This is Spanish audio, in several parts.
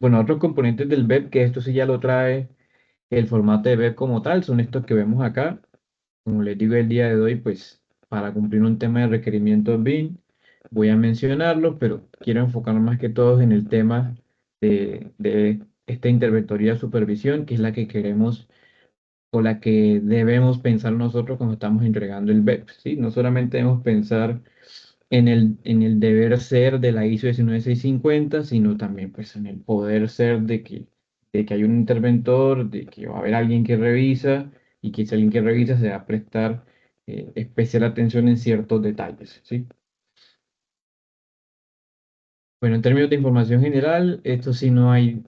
Bueno, otros componentes del BEP, que esto sí ya lo trae el formato de BEP como tal, son estos que vemos acá. Como les digo el día de hoy, pues para cumplir un tema de requerimientos BIM, voy a mencionarlo, pero quiero enfocar más que todo en el tema de esta interventoría de supervisión, que es la que queremos o la que debemos pensar nosotros cuando estamos entregando el BEP, ¿sí? No solamente debemos pensar en el deber ser de la ISO 19650, sino también pues en el poder ser de que hay un interventor, de que va a haber alguien que revisa y que ese alguien que revisa se va a prestar especial atención en ciertos detalles, ¿sí? Bueno, en términos de información general, esto sí no hay,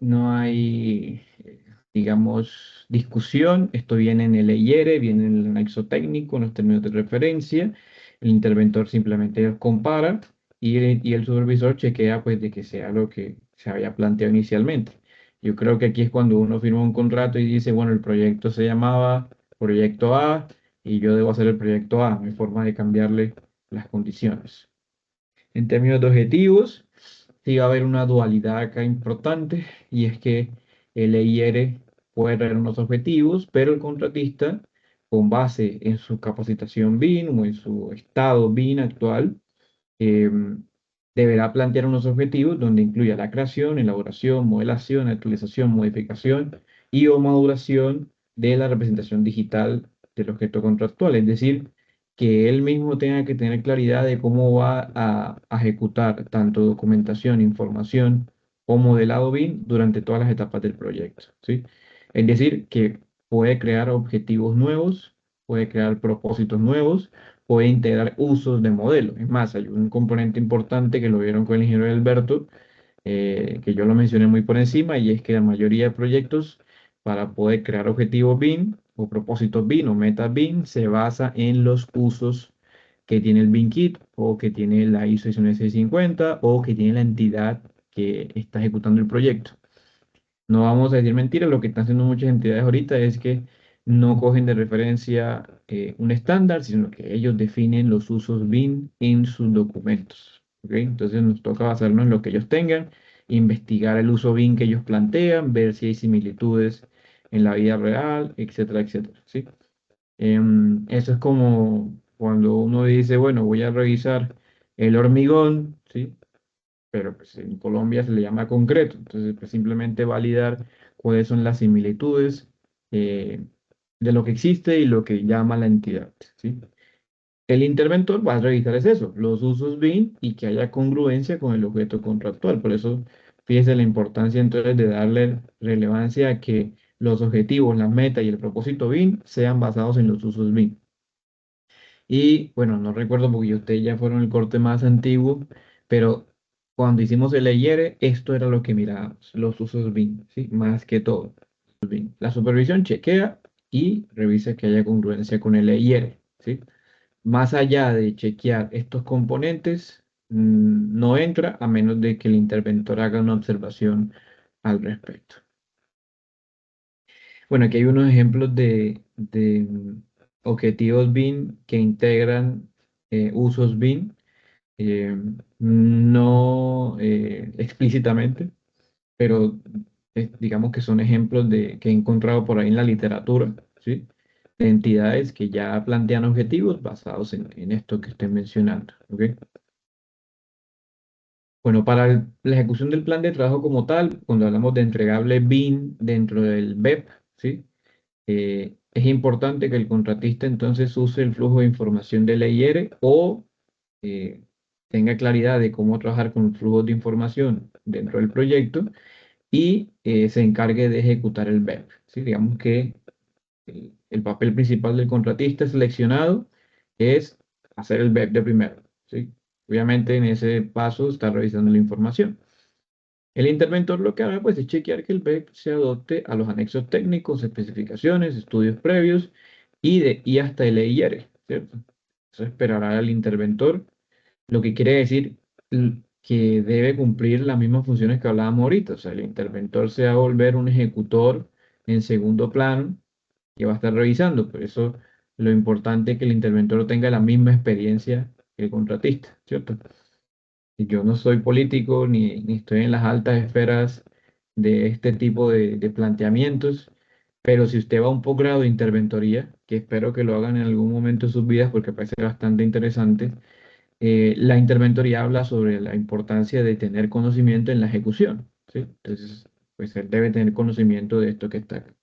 digamos, discusión. Esto viene en el EIR, viene en el anexo técnico, en los términos de referencia. El interventor simplemente compara y el supervisor chequea pues de que sea lo que se había planteado inicialmente. Yo creo que aquí es cuando uno firma un contrato y dice, bueno, el proyecto se llamaba Proyecto A y yo debo hacer el proyecto A. No hay forma de cambiarle las condiciones. En términos de objetivos, sí va a haber una dualidad acá importante y es que el EIR puede tener unos objetivos, pero el contratista, con base en su capacitación BIM o en su estado BIM actual, eh, deberá plantear unos objetivos donde incluya la creación, elaboración, modelación, actualización, modificación y o maduración de la representación digital del objeto contractual. Es decir, que él mismo tenga que tener claridad de cómo va a ejecutar tanto documentación, información o modelado BIM durante todas las etapas del proyecto, ¿sí? Es decir, que puede crear objetivos nuevos, puede crear propósitos nuevos, puede integrar usos de modelo. Es más, hay un componente importante que lo vieron con el ingeniero Alberto, que yo lo mencioné muy por encima, y es que la mayoría de proyectos para poder crear objetivos BIM o propósitos BIM o metas BIM se basa en los usos que tiene el BIM Kit o que tiene la ISO 19650 o que tiene la entidad que está ejecutando el proyecto. No vamos a decir mentiras, lo que están haciendo muchas entidades ahorita es que no cogen de referencia un estándar, sino que ellos definen los usos BIM en sus documentos. ¿Ok? Entonces nos toca basarnos en lo que ellos tengan, investigar el uso BIM que ellos plantean, ver si hay similitudes en la vida real, etcétera, etcétera. ¿Sí? Eso es como cuando uno dice, bueno, voy a revisar el hormigón, ¿sí? Pero pues en Colombia se le llama concreto. Entonces, pues simplemente validar cuáles son las similitudes eh, de lo que existe y lo que llama la entidad, ¿sí? El interventor va a revisar es eso, los usos BIM y que haya congruencia con el objeto contractual. Por eso, fíjese la importancia entonces de darle relevancia a que los objetivos, las metas y el propósito BIM sean basados en los usos BIM. Y bueno, no recuerdo porque ustedes ya fueron el corte más antiguo, pero cuando hicimos el EIR, esto era lo que mirábamos, los usos BIM, ¿sí? Más que todo. La supervisión chequea y revisa que haya congruencia con el EIR, ¿sí? Más allá de chequear estos componentes, no entra a menos de que el interventor haga una observación al respecto. Bueno, aquí hay unos ejemplos de objetivos BIM que integran usos BIM. eh, no explícitamente, pero digamos que son ejemplos que he encontrado por ahí en la literatura, ¿sí? De entidades que ya plantean objetivos basados en esto que estoy mencionando, ¿ok? Bueno, para la ejecución del plan de trabajo como tal, cuando hablamos de entregable BIM dentro del BEP, ¿sí? Es importante que el contratista entonces use el flujo de información del EIR o eh, tenga claridad de cómo trabajar con flujos de información dentro del proyecto y se encargue de ejecutar el BEP, ¿sí? Digamos que el papel principal del contratista seleccionado es hacer el BEP de primero, ¿sí? Obviamente en ese paso está revisando la información. El interventor lo que hará pues es chequear que el BEP se adopte a los anexos técnicos, especificaciones, estudios previos y hasta el EIR, ¿cierto? Eso esperará al interventor, lo que quiere decir que debe cumplir las mismas funciones que hablábamos ahorita. O sea, el interventor se va a volver un ejecutor en segundo plano que va a estar revisando. Por eso lo importante es que el interventor tenga la misma experiencia que el contratista, ¿cierto? Y yo no soy político ni estoy en las altas esferas de este tipo de planteamientos, pero si usted va a un posgrado de interventoría, que espero que lo hagan en algún momento de sus vidas porque parece bastante interesante, la interventoría habla sobre la importancia de tener conocimiento en la ejecución, ¿sí? Entonces, pues él debe tener conocimiento de esto que está acá.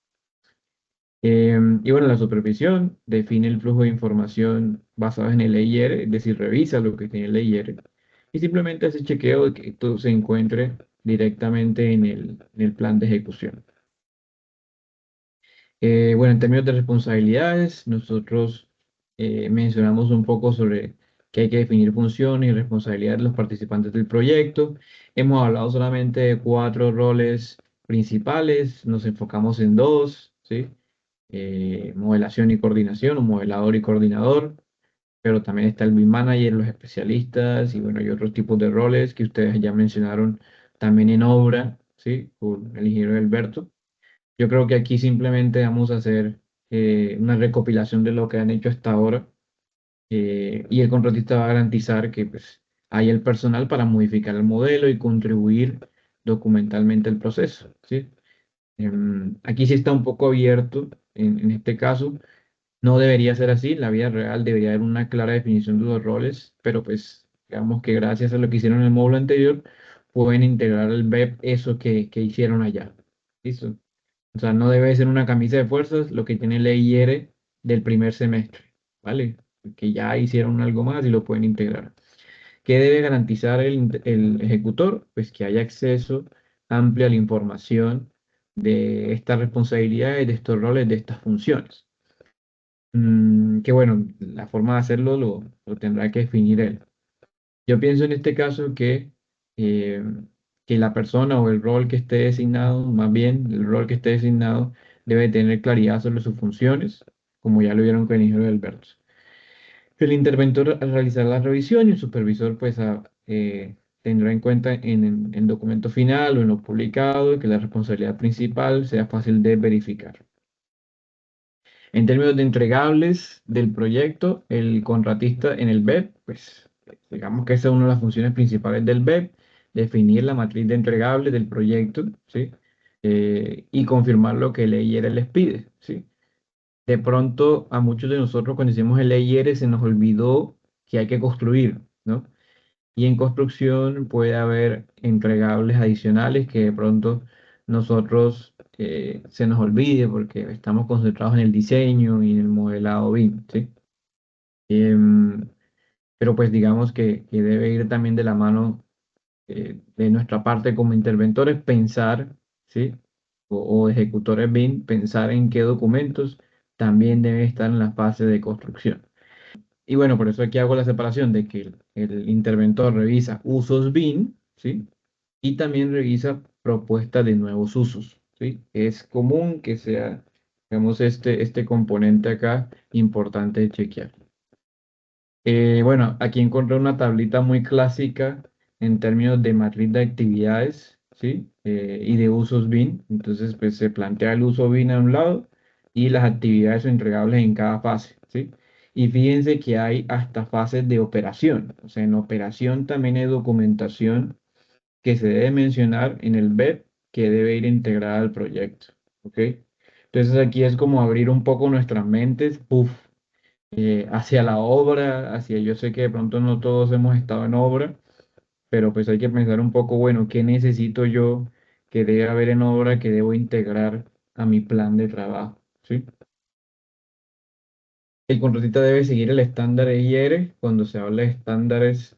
Y bueno, la supervisión define el flujo de información basado en el EIR, es decir, revisa lo que tiene el EIR y simplemente hace chequeo de que todo se encuentre directamente en el plan de ejecución. Bueno, en términos de responsabilidades, nosotros mencionamos un poco sobre que hay que definir funciones y responsabilidades de los participantes del proyecto. Hemos hablado solamente de cuatro roles principales, nos enfocamos en dos, ¿sí? Modelación y coordinación, o modelador y coordinador, pero también está el BIM Manager, los especialistas y bueno, hay otros tipos de roles que ustedes ya mencionaron también en obra, ¿sí? Con el ingeniero Alberto. Yo creo que aquí simplemente vamos a hacer una recopilación de lo que han hecho hasta ahora y el contratista va a garantizar que pues, hay el personal para modificar el modelo y contribuir documentalmente al proceso, ¿sí? Aquí sí está un poco abierto en este caso. No debería ser así, en la vida real debería haber una clara definición de los roles, pero pues digamos que gracias a lo que hicieron en el módulo anterior, pueden integrar al BEP eso que hicieron allá. ¿Listo? O sea, no debe ser una camisa de fuerzas lo que tiene el EIR del primer semestre, ¿vale? Que ya hicieron algo más y lo pueden integrar. ¿Qué debe garantizar el ejecutor? Pues que haya acceso amplio a la información de estas responsabilidades, de estos roles, de estas funciones. Que bueno, la forma de hacerlo lo tendrá que definir él. Yo pienso en este caso eh, que la persona o el rol que esté designado, más bien el rol que esté designado, debe tener claridad sobre sus funciones, como ya lo vieron con el ingeniero Alberto. El interventor al realizar la revisión y el supervisor pues tendrá en cuenta en el documento final o en lo publicado que la responsabilidad principal sea fácil de verificar. En términos de entregables del proyecto, el contratista en el BEP, pues digamos que esa es una de las funciones principales del BEP, definir la matriz de entregables del proyecto, ¿sí? Y confirmar lo que el EIR les pide, ¿sí? De pronto a muchos de nosotros cuando hicimos el EIR se nos olvidó que hay que construir, ¿no? Y en construcción puede haber entregables adicionales que de pronto nosotros se nos olvide porque estamos concentrados en el diseño y en el modelado BIM, ¿sí? Em, pero pues digamos que debe ir también de la mano de nuestra parte como interventores, pensar, ¿sí? O ejecutores BIM, pensar en qué documentos también deben estar en la fase de construcción. Y bueno, por eso aquí hago la separación de que el interventor revisa usos BIM, ¿sí? Y también revisa propuestas de nuevos usos, ¿sí? Es común que sea, digamos, este componente acá importante de chequear. Bueno, aquí encontré una tablita muy clásica en términos de matriz de actividades, ¿sí? Y de usos BIM. Entonces, pues se plantea el uso BIM a un lado y las actividades o entregables en cada fase, ¿sí? Y fíjense que hay hasta fases de operación. O sea, en operación también hay documentación que se debe mencionar en el BEP que debe ir integrada al proyecto, ¿ok? Entonces aquí es como abrir un poco nuestras mentes, ¡puf! Hacia la obra, hacia yo sé que de pronto no todos hemos estado en obra, pero pues hay que pensar un poco, bueno, ¿qué necesito yo que debe haber en obra que debo integrar a mi plan de trabajo? ¿Sí? El contratista debe seguir el estándar EIR. Cuando se habla de estándares,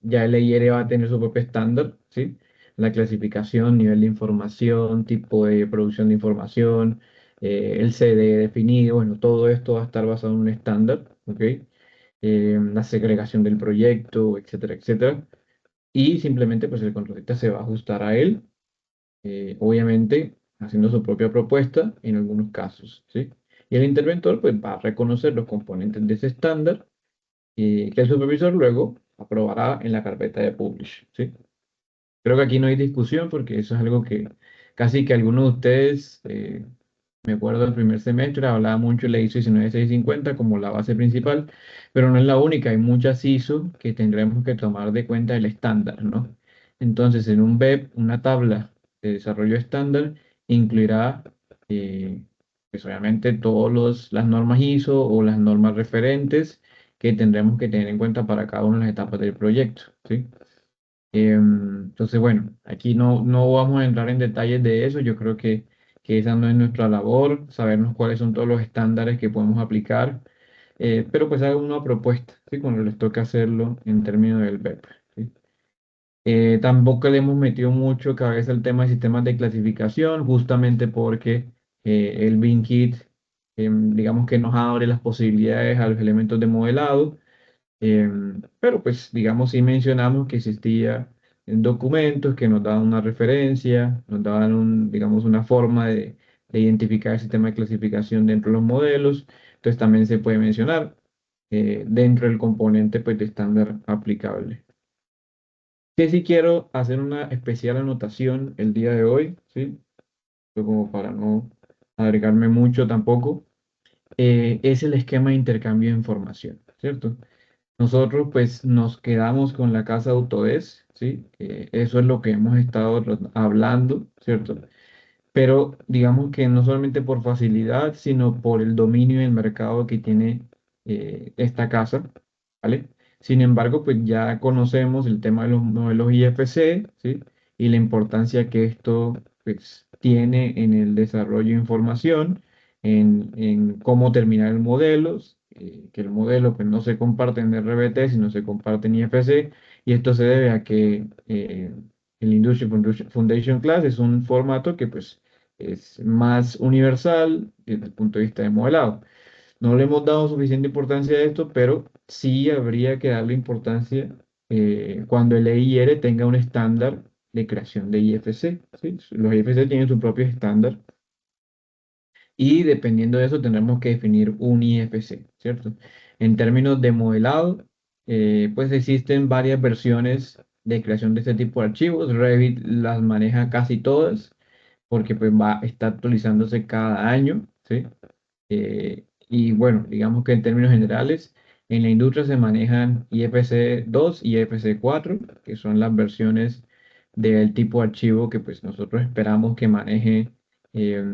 ya el EIR va a tener su propio estándar, ¿sí? La clasificación, nivel de información, tipo de producción de información, el CD definido, bueno, todo esto va a estar basado en un estándar, ¿ok? La segregación del proyecto, etcétera, etcétera. Y simplemente pues el contratista se va a ajustar a él, obviamente haciendo su propia propuesta en algunos casos, ¿sí? Y el interventor pues va a reconocer los componentes de ese estándar y que el supervisor luego aprobará en la carpeta de publish, ¿sí? Creo que aquí no hay discusión porque eso es algo que casi que algunos de ustedes, me acuerdo del primer semestre, hablaba mucho de la ISO 19650 como la base principal, pero no es la única, hay muchas ISO que tendremos que tomar de cuenta el estándar, ¿no? Entonces, en un BEP, una tabla de desarrollo estándar incluirá, eh, pues obviamente, las normas ISO o las normas referentes que tendremos que tener en cuenta para cada una de las etapas del proyecto, ¿sí? Entonces, bueno, aquí no vamos a entrar en detalles de eso. Yo creo que esa no es nuestra labor, sabernos cuáles son todos los estándares que podemos aplicar, pero pues haga una propuesta, ¿sí? Cuando les toca hacerlo en términos del BEP, ¿sí? Tampoco le hemos metido mucho cabeza al tema de sistemas de clasificación, justamente porque el BinKit, digamos que nos abre las posibilidades a los elementos de modelado. Pero pues digamos sí mencionamos que existía en documentos que nos daban una referencia, nos daban digamos una forma de identificar el sistema de clasificación dentro de los modelos. Entonces también se puede mencionar dentro del componente pues de estándar aplicable. Que si quiero hacer una especial anotación el día de hoy, ¿sí? Pues como para no agregarme mucho tampoco, es el esquema de intercambio de información, ¿cierto? Nosotros pues nos quedamos con la casa Autodesk, ¿sí? Eso es lo que hemos estado hablando, ¿cierto? Pero digamos que no solamente por facilidad, sino por el dominio del mercado que tiene esta casa, ¿vale? Sin embargo, pues ya conocemos el tema de los modelos IFC, ¿sí? Y la importancia que esto pues, tiene en el desarrollo de información, en cómo terminar el modelo, que el modelo pues, no se comparte en RBT, sino se comparte en IFC, y esto se debe a que el Industry Foundation Class es un formato que pues es más universal desde el punto de vista de modelado. No le hemos dado suficiente importancia a esto, pero sí habría que darle importancia cuando el EIR tenga un estándar de creación de IFC, ¿sí? Los IFC tienen su propio estándar y dependiendo de eso tendremos que definir un IFC, ¿cierto? En términos de modelado, pues existen varias versiones de creación de este tipo de archivos. Revit las maneja casi todas porque pues está actualizándose cada año, ¿sí? Y bueno, digamos que en términos generales, en la industria se manejan IFC 2 y IFC 4, que son las versiones del tipo de archivo que pues nosotros esperamos que maneje eh,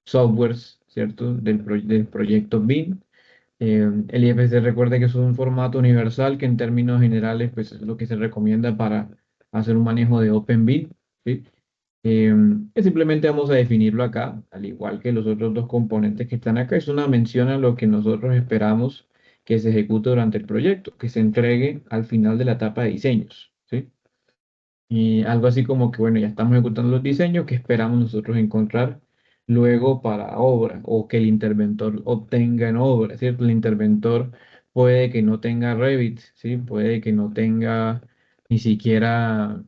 softwares, ¿cierto? Del proyecto BIM. El IFC recuerda que es un formato universal que en términos generales pues es lo que se recomienda para hacer un manejo de OpenBIM, ¿sí? Que simplemente vamos a definirlo acá, al igual que los otros dos componentes que están acá. Es una mención a lo que nosotros esperamos que se ejecute durante el proyecto, que se entregue al final de la etapa de diseños, ¿sí? Y algo así como que, bueno, ya estamos ejecutando los diseños que esperamos nosotros encontrar luego para obra o que el interventor obtenga en obra, ¿cierto? El interventor puede que no tenga Revit, ¿sí? Puede que no tenga ni siquiera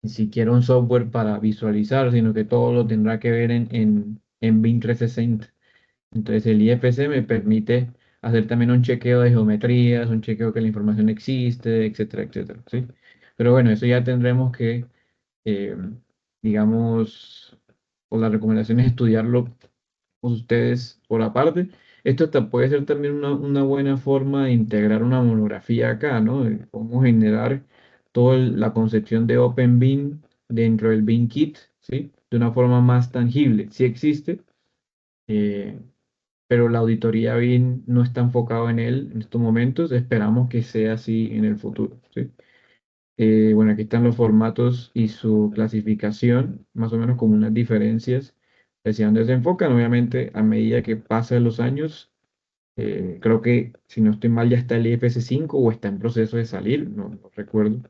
un software para visualizar, sino que todo lo tendrá que ver en BIM 360. Entonces el IFC me permite hacer también un chequeo de geometrías, un chequeo que la información existe, etcétera, etcétera, ¿sí? Pero bueno, eso ya tendremos que, eh, digamos, o la recomendación es estudiarlo ustedes por aparte. Esto hasta puede ser también una buena forma de integrar una monografía acá, ¿no? De cómo generar toda la concepción de OpenBIM dentro del BIM Kit, ¿sí? De una forma más tangible. Sí existe, eh, pero la auditoría BIM no está enfocado en él en estos momentos. Esperamos que sea así en el futuro, ¿sí? Bueno, aquí están los formatos y su clasificación, más o menos como unas diferencias hacia dónde se enfocan. Obviamente, a medida que pasan los años, creo que, si no estoy mal, ya está el IFC 5 o está en proceso de salir, no recuerdo.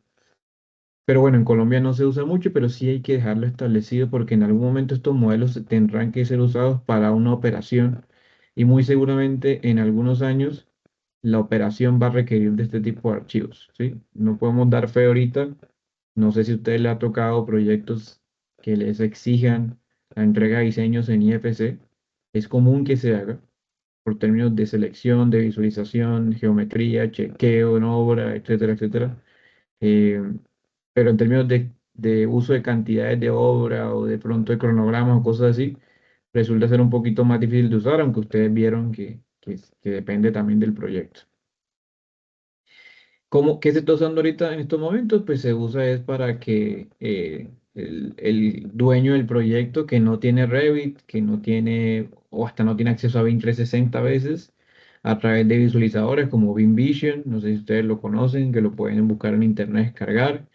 Pero bueno, en Colombia no se usa mucho, pero sí hay que dejarlo establecido porque en algún momento estos modelos tendrán que ser usados para una operación y muy seguramente en algunos años la operación va a requerir de este tipo de archivos, ¿sí? No podemos dar fe ahorita. No sé si a ustedes les ha tocado proyectos que les exijan la entrega de diseños en IFC. Es común que se haga por términos de selección, de visualización, geometría, chequeo en obra, etcétera, etcétera. Eh, pero en términos de uso de cantidades de obra o de pronto de cronogramas o cosas así, resulta ser un poquito más difícil de usar, aunque ustedes vieron que depende también del proyecto. ¿Qué se está usando ahorita en estos momentos? Pues se usa es para que el dueño del proyecto que no tiene Revit, que no tiene, o hasta no tiene acceso a BIM 360 a veces, a través de visualizadores como BIM Vision, no sé si ustedes lo conocen, que lo pueden buscar en internet, descargar,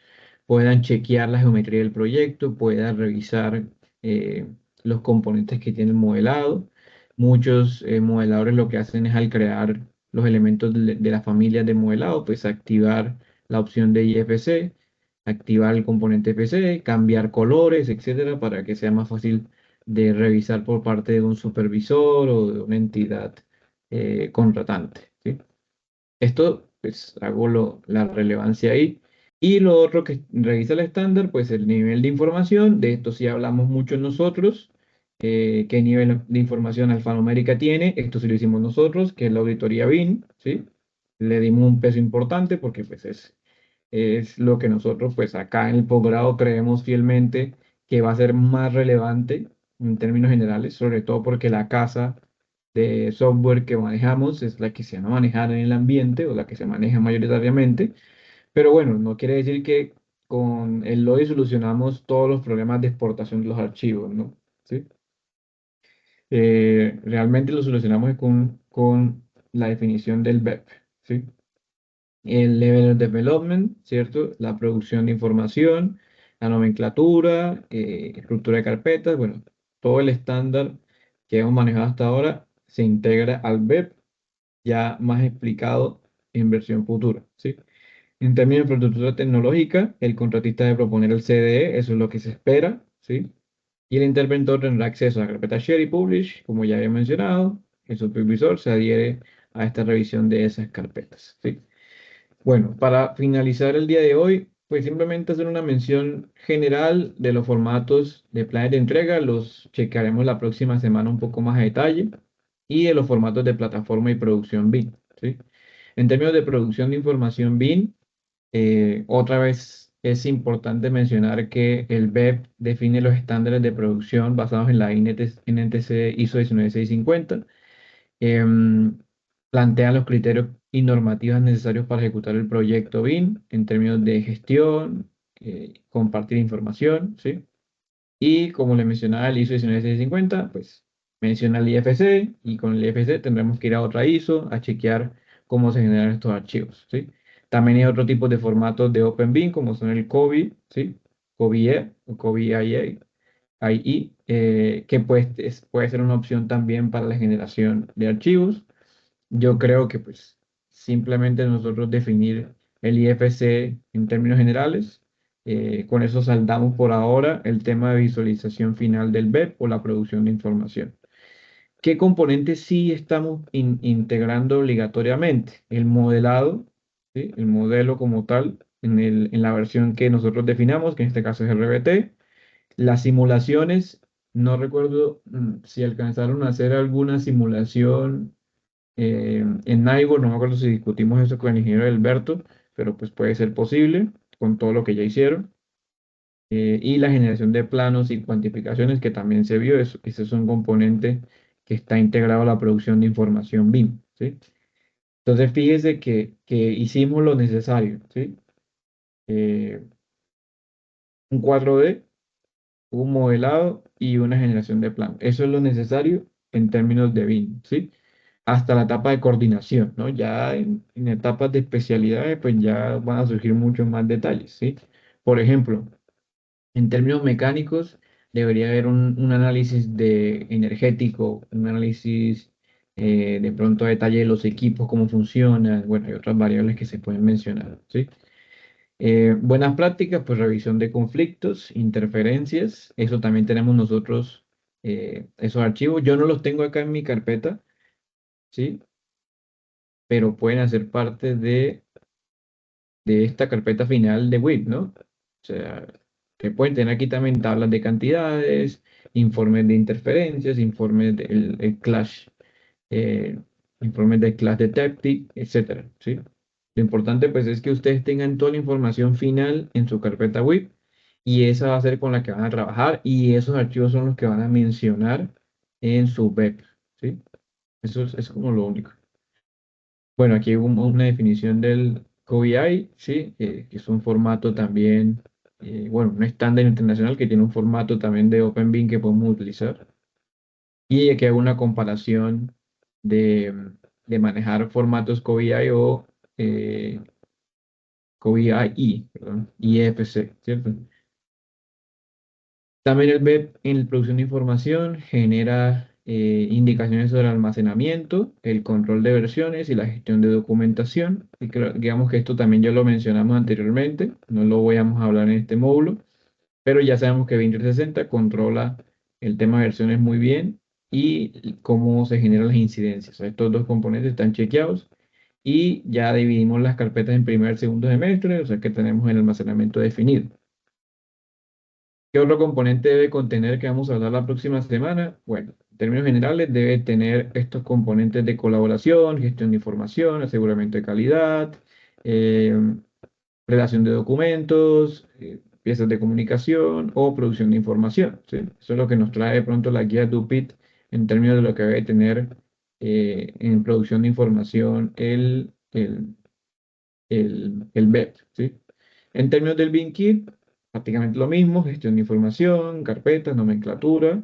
puedan chequear la geometría del proyecto, puedan revisar eh, los componentes que tiene el modelado. Muchos modeladores lo que hacen es al crear los elementos de la familia de modelado, pues activar la opción de IFC, activar el componente FC, cambiar colores, etcétera, para que sea más fácil de revisar por parte de un supervisor o de una entidad contratante, ¿sí? Esto, pues hago la relevancia ahí. Y lo otro que revisa el estándar, pues el nivel de información, de esto sí hablamos mucho nosotros, qué nivel de información alfanumérica tiene, esto sí lo hicimos nosotros, que es la auditoría BIM, ¿sí? Le dimos un peso importante porque pues es lo que nosotros pues acá en el posgrado creemos fielmente que va a ser más relevante en términos generales, sobre todo porque la casa de software que manejamos es la que se va a manejar en el ambiente o la que se maneja mayoritariamente, pero bueno, no quiere decir que con el LOI solucionamos todos los problemas de exportación de los archivos, ¿no? ¿Sí? Realmente lo solucionamos con la definición del BEP, ¿sí? El level of development, ¿cierto? La producción de información, la nomenclatura, estructura de carpetas, bueno, todo el estándar que hemos manejado hasta ahora se integra al BEP, ya más explicado en versión futura, ¿sí? En términos de infraestructura tecnológica, el contratista debe proponer el CDE, eso es lo que se espera, ¿sí? Y el interventor tendrá acceso a la carpeta Share y Publish, como ya había mencionado. El supervisor se adhiere a esta revisión de esas carpetas, ¿sí? Bueno, para finalizar el día de hoy, pues simplemente hacer una mención general de los formatos de planes de entrega, los checaremos la próxima semana un poco más a detalle, y de los formatos de plataforma y producción BIM, ¿sí? En términos de producción de información BIM, otra vez es importante mencionar que el BEP define los estándares de producción basados en la NTC ISO 19650. em, Plantean los criterios y normativas necesarios para ejecutar el proyecto BIM en términos de gestión, compartir información, ¿sí? Y como le mencionaba el ISO 19650, pues menciona el IFC y con el IFC tendremos que ir a otra ISO a chequear cómo se generan estos archivos, ¿sí? También hay otro tipo de formatos de OpenBIM como son el COBI, ¿sí? COBIE o COBIE, que pues, puede ser una opción también para la generación de archivos. Yo creo que pues simplemente nosotros definir el IFC en términos generales, con eso saldamos por ahora el tema de visualización final del BEP o la producción de información. ¿Qué componentes sí estamos integrando obligatoriamente? El modelado, ¿sí? El modelo como tal, en la versión que nosotros definamos, que en este caso es RBT. Las simulaciones, no recuerdo si alcanzaron a hacer alguna simulación en Naivor, no me acuerdo si discutimos eso con el ingeniero Alberto, pero pues puede ser posible con todo lo que ya hicieron. Y la generación de planos y cuantificaciones que también se vio, ese es un componente que está integrado a la producción de información BIM, ¿sí? Entonces fíjese que hicimos lo necesario, ¿sí? Eh, un 4D, un modelado y una generación de plano. Eso es lo necesario en términos de BIM, ¿sí? Hasta la etapa de coordinación, ¿no? Ya en etapas de especialidades, pues ya van a surgir muchos más detalles, ¿sí? Por ejemplo, en términos mecánicos, debería haber un análisis de energético, un análisis de pronto a detalle de los equipos, cómo funcionan, bueno, hay otras variables que se pueden mencionar, ¿sí? Buenas prácticas, pues revisión de conflictos, interferencias, eso también tenemos nosotros, esos archivos. Yo no los tengo acá en mi carpeta, ¿sí? Pero pueden hacer parte de esta carpeta final de WIP, ¿no? O sea, que pueden tener aquí también tablas de cantidades, informes de interferencias, informes del el clash, eh, informes de clash detective, etcétera, ¿sí? Lo importante pues es que ustedes tengan toda la información final en su carpeta WIP y esa va a ser con la que van a trabajar y esos archivos son los que van a mencionar en su web, ¿sí? Eso es como lo único. Bueno, aquí hay una definición del COBI, ¿sí? Que es un formato también bueno, un estándar internacional que tiene un formato también de OpenBeam que podemos utilizar y que haga una comparación de manejar formatos COBI o COBI, perdón, IFC, ¿cierto? También el BEP en la producción de información genera indicaciones sobre almacenamiento, el control de versiones y la gestión de documentación. Y digamos que esto también ya lo mencionamos anteriormente, no lo voy a hablar en este módulo, pero ya sabemos que 2360 controla el tema de versiones muy bien y cómo se generan las incidencias. Estos dos componentes están chequeados y ya dividimos las carpetas en primer y segundo semestre, o sea que tenemos el almacenamiento definido. ¿Qué otro componente debe contener que vamos a hablar la próxima semana? Bueno, en términos generales debe tener estos componentes de colaboración, gestión de información, aseguramiento de calidad, eh, redacción de documentos, piezas de comunicación o producción de información, ¿sí? Eso es lo que nos trae de pronto la guía DUPIT en términos de lo que debe tener en producción de información el BEP, ¿sí? En términos del BINKIT, prácticamente lo mismo, gestión de información, carpetas, nomenclatura,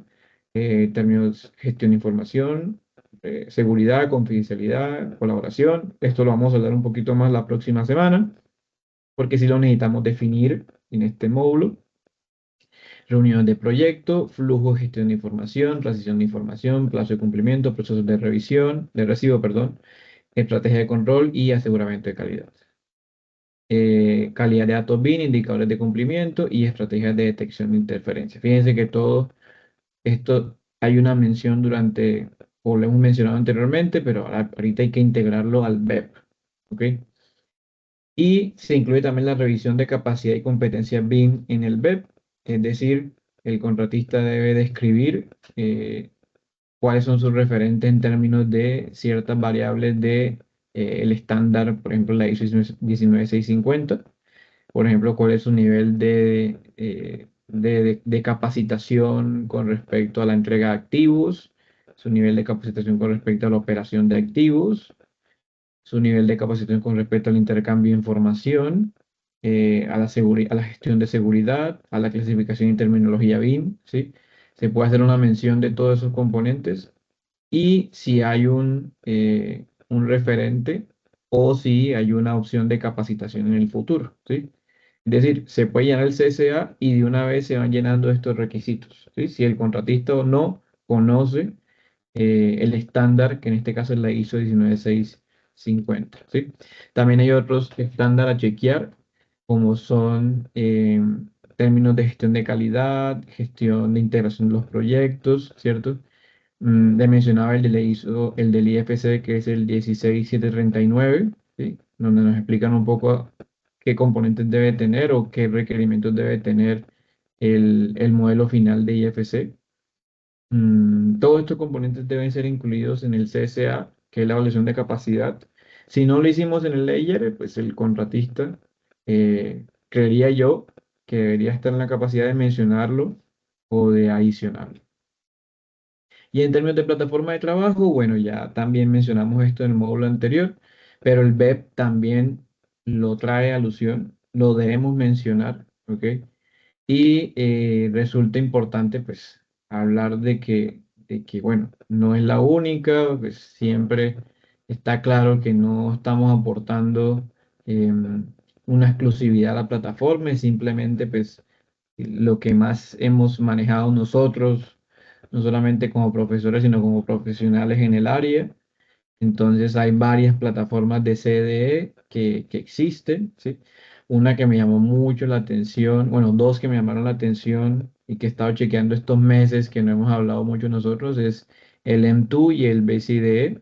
términos gestión de información, seguridad, confidencialidad, colaboración. Esto lo vamos a hablar un poquito más la próxima semana, porque si lo necesitamos definir en este módulo. Reuniones de proyecto, flujo, gestión de información, transición de información, plazo de cumplimiento, procesos de revisión, de recibo, perdón, estrategia de control y aseguramiento de calidad. Calidad de datos BIN, indicadores de cumplimiento y estrategias de detección de interferencia. Fíjense que todo esto hay una mención durante, o lo hemos mencionado anteriormente, pero ahorita hay que integrarlo al BEP. ¿Ok? Y se incluye también la revisión de capacidad y competencia BIM en el BEP, es decir, el contratista debe describir cuáles son sus referentes en términos de ciertas variables de el estándar, por ejemplo, la ISO 19650. Por ejemplo, cuál es su nivel de capacitación con respecto a la entrega de activos, su nivel de capacitación con respecto a la operación de activos, su nivel de capacitación con respecto al intercambio de información, a la gestión de seguridad, a la clasificación y terminología BIM, ¿sí? Se puede hacer una mención de todos esos componentes y si hay un referente o si hay una opción de capacitación en el futuro, ¿sí? Es decir, se puede llenar el CSA y de una vez se van llenando estos requisitos, ¿sí? Si el contratista o no conoce el estándar, que en este caso es la ISO 19650, ¿sí? También hay otros estándares a chequear, como son términos de gestión de calidad, gestión de integración de los proyectos, ¿cierto? Le mencionaba el de la ISO, el del IFC, que es el 16739, ¿sí? Donde nos explican un poco qué componentes debe tener o qué requerimientos debe tener el modelo final de IFC. Todos estos componentes deben ser incluidos en el CSA, que es la evaluación de capacidad. Si no lo hicimos en el layer, pues el contratista, creería yo que debería estar en la capacidad de mencionarlo o de adicionarlo. Y en términos de plataforma de trabajo, bueno, ya también mencionamos esto en el módulo anterior, pero el BEP también lo trae a alusión, lo debemos mencionar, ¿ok? Y resulta importante, pues, hablar de que, bueno, no es la única, pues siempre está claro que no estamos aportando una exclusividad a la plataforma, es simplemente, pues, lo que más hemos manejado nosotros, no solamente como profesores, sino como profesionales en el área. Entonces hay varias plataformas de CDE que existen, ¿sí? Una que me llamó mucho la atención, bueno, dos que me llamaron la atención y que he estado chequeando estos meses que no hemos hablado mucho nosotros es el M2 y el BCDE.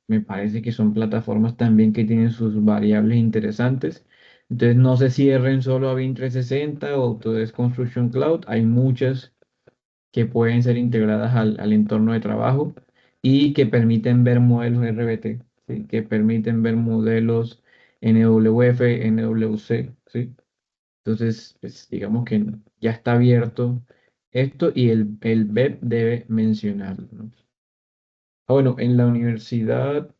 Me parece que son plataformas también que tienen sus variables interesantes. Entonces no se cierren solo a BIM 360 o Autodesk Construction Cloud. Hay muchas que pueden ser integradas al entorno de trabajo y que permiten ver modelos RBT, ¿sí? Que permiten ver modelos NWF, NWC, ¿sí? Entonces, pues, digamos que ya está abierto esto y el BEP debe mencionarlo, ¿no? Bueno, en la universidad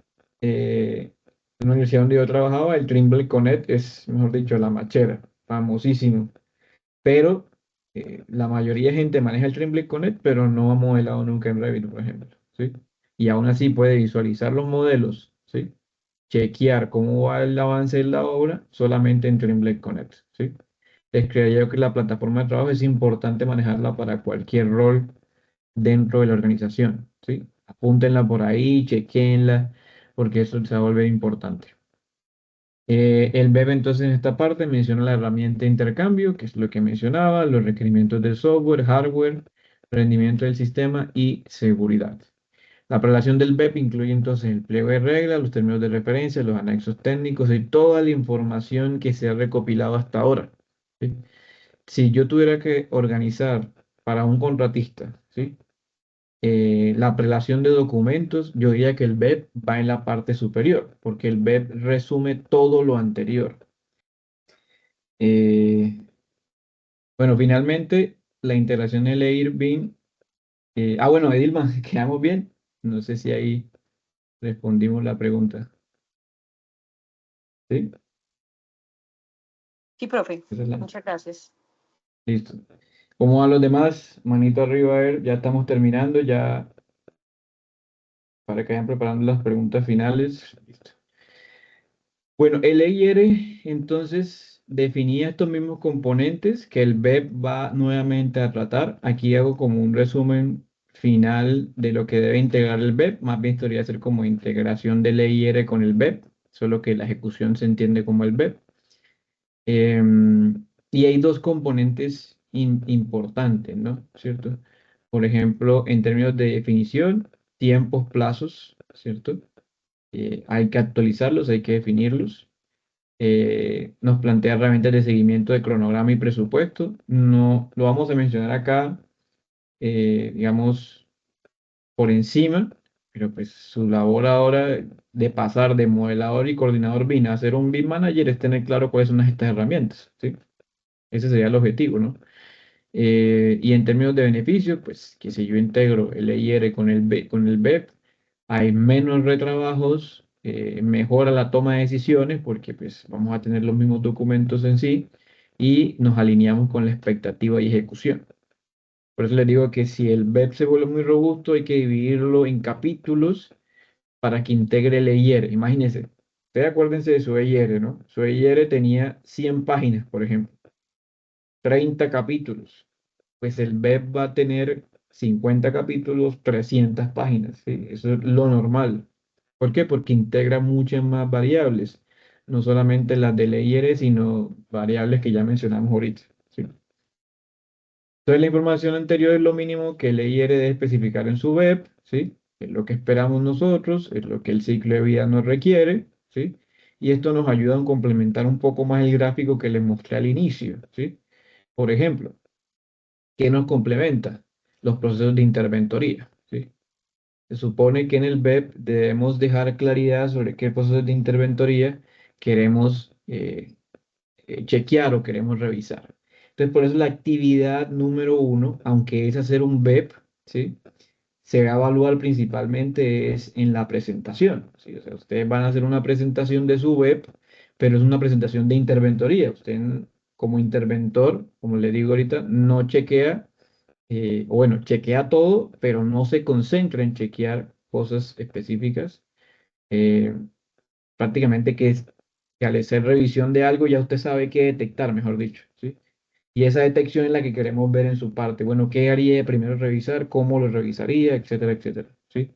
donde yo trabajaba, el Trimble Connect es, mejor dicho, la machera. famosísimo. Pero la mayoría de gente maneja el Trimble Connect, pero no ha modelado nunca en Revit, por ejemplo, ¿sí? Y aún así puede visualizar los modelos, ¿sí? Chequear cómo va el avance de la obra solamente en Trimble Connect, ¿sí? Les creía yo que la plataforma de trabajo es importante manejarla para cualquier rol dentro de la organización, ¿sí? Apúntenla por ahí, chequenla, porque eso se va a volver importante. El BEP entonces en esta parte menciona la herramienta de intercambio, que es lo que mencionaba, los requerimientos del software, hardware, rendimiento del sistema y seguridad. La relación del BEP incluye entonces el pliego de reglas, los términos de referencia, los anexos técnicos y toda la información que se ha recopilado hasta ahora, ¿sí? Si yo tuviera que organizar para un contratista, ¿sí? La prelación de documentos, yo diría que el BEP va en la parte superior, porque el BEP resume todo lo anterior. Eh, bueno, finalmente, la integración de Layer Beam. Bueno, Edilma, ¿quedamos bien? No sé si ahí respondimos la pregunta. ¿Sí? Sí, profe. Esa es la- Muchas gracias. Listo. ¿Cómo van los demás? Manito arriba, a ver, ya estamos terminando, ya para que vayan preparando las preguntas finales. Listo. Bueno, el EIR entonces definía estos mismos componentes que el BEP va nuevamente a tratar. Aquí hago como un resumen final de lo que debe integrar el BEP. Más bien podría ser como integración del EIR con el BEP, solo que la ejecución se entiende como el BEP. Y hay dos componentes importantes, ¿no? ¿Cierto? Por ejemplo, en términos de definición, tiempos, plazos, ¿cierto? Hay que actualizarlos, hay que definirlos. Nos plantea herramientas de seguimiento de cronograma y presupuesto. No lo vamos a mencionar acá, digamos, por encima, pero pues su labor ahora de pasar de modelador y coordinador BIM a ser un BIM manager es tener claro cuáles son estas herramientas, ¿sí? Ese sería el objetivo, ¿no? Y en términos de beneficios, pues que si yo integro el EIR con el BEP, hay menos retrabajos, mejora la toma de decisiones porque pues vamos a tener los mismos documentos en sí y nos alineamos con la expectativa y ejecución. Por eso les digo que si el BEP se vuelve muy robusto, hay que dividirlo en capítulos para que integre el EIR. Imagínense, ustedes acuérdense de su EIR, ¿no? Su EIR tenía 100 páginas, por ejemplo, 30 capítulos. Pues el BEP va a tener 50 capítulos, 300 páginas, ¿sí? Eso es lo normal. ¿Por qué? Porque integra muchas más variables, no solamente las de Layer, sino variables que ya mencionamos ahorita, ¿sí? Entonces la información anterior es lo mínimo que Layer debe especificar en su BEP, ¿sí? Es lo que esperamos nosotros, es lo que el ciclo de vida nos requiere, ¿sí? Y esto nos ayuda a complementar un poco más el gráfico que les mostré al inicio, ¿sí? Por ejemplo, ¿qué nos complementa? Los procesos de interventoría, ¿sí? Se supone que en el BEP debemos dejar claridad sobre qué procesos de interventoría queremos chequear o queremos revisar. Entonces, por eso la actividad número uno, aunque es hacer un BEP, ¿sí? Se va a evaluar principalmente es en la presentación, ¿sí? O sea, ustedes van a hacer una presentación de su BEP, pero es una presentación de interventoría. Usted como interventor, como le digo ahorita, no chequea o bueno, chequea todo, pero no se concentra en chequear cosas específicas. Eh, Prácticamente que al hacer revisión de algo ya usted sabe qué detectar, mejor dicho, ¿sí? Y esa detección es la que queremos ver en su parte. Bueno, ¿qué haría primero revisar? ¿Cómo lo revisaría? Etcétera, etcétera, ¿sí?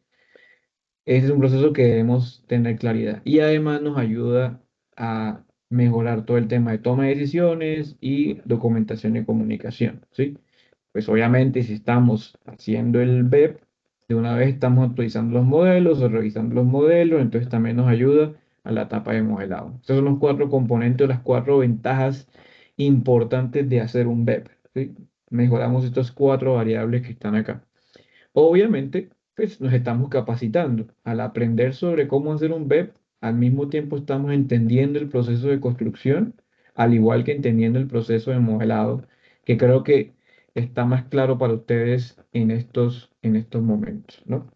Ese es un proceso que debemos tener claridad. Y además nos ayuda a mejorar todo el tema de toma de decisiones y documentación y comunicación, ¿sí? Pues obviamente si estamos haciendo el BEP, de una vez estamos actualizando los modelos o revisando los modelos, entonces también nos ayuda a la etapa de modelado. Estos son los cuatro componentes, las cuatro ventajas importantes de hacer un BEP, ¿sí? Mejoramos estas cuatro variables que están acá. Obviamente, pues nos estamos capacitando. Al aprender sobre cómo hacer un BEP, al mismo tiempo estamos entendiendo el proceso de construcción, al igual que entendiendo el proceso de modelado, que creo que está más claro para ustedes en estos momentos, ¿no?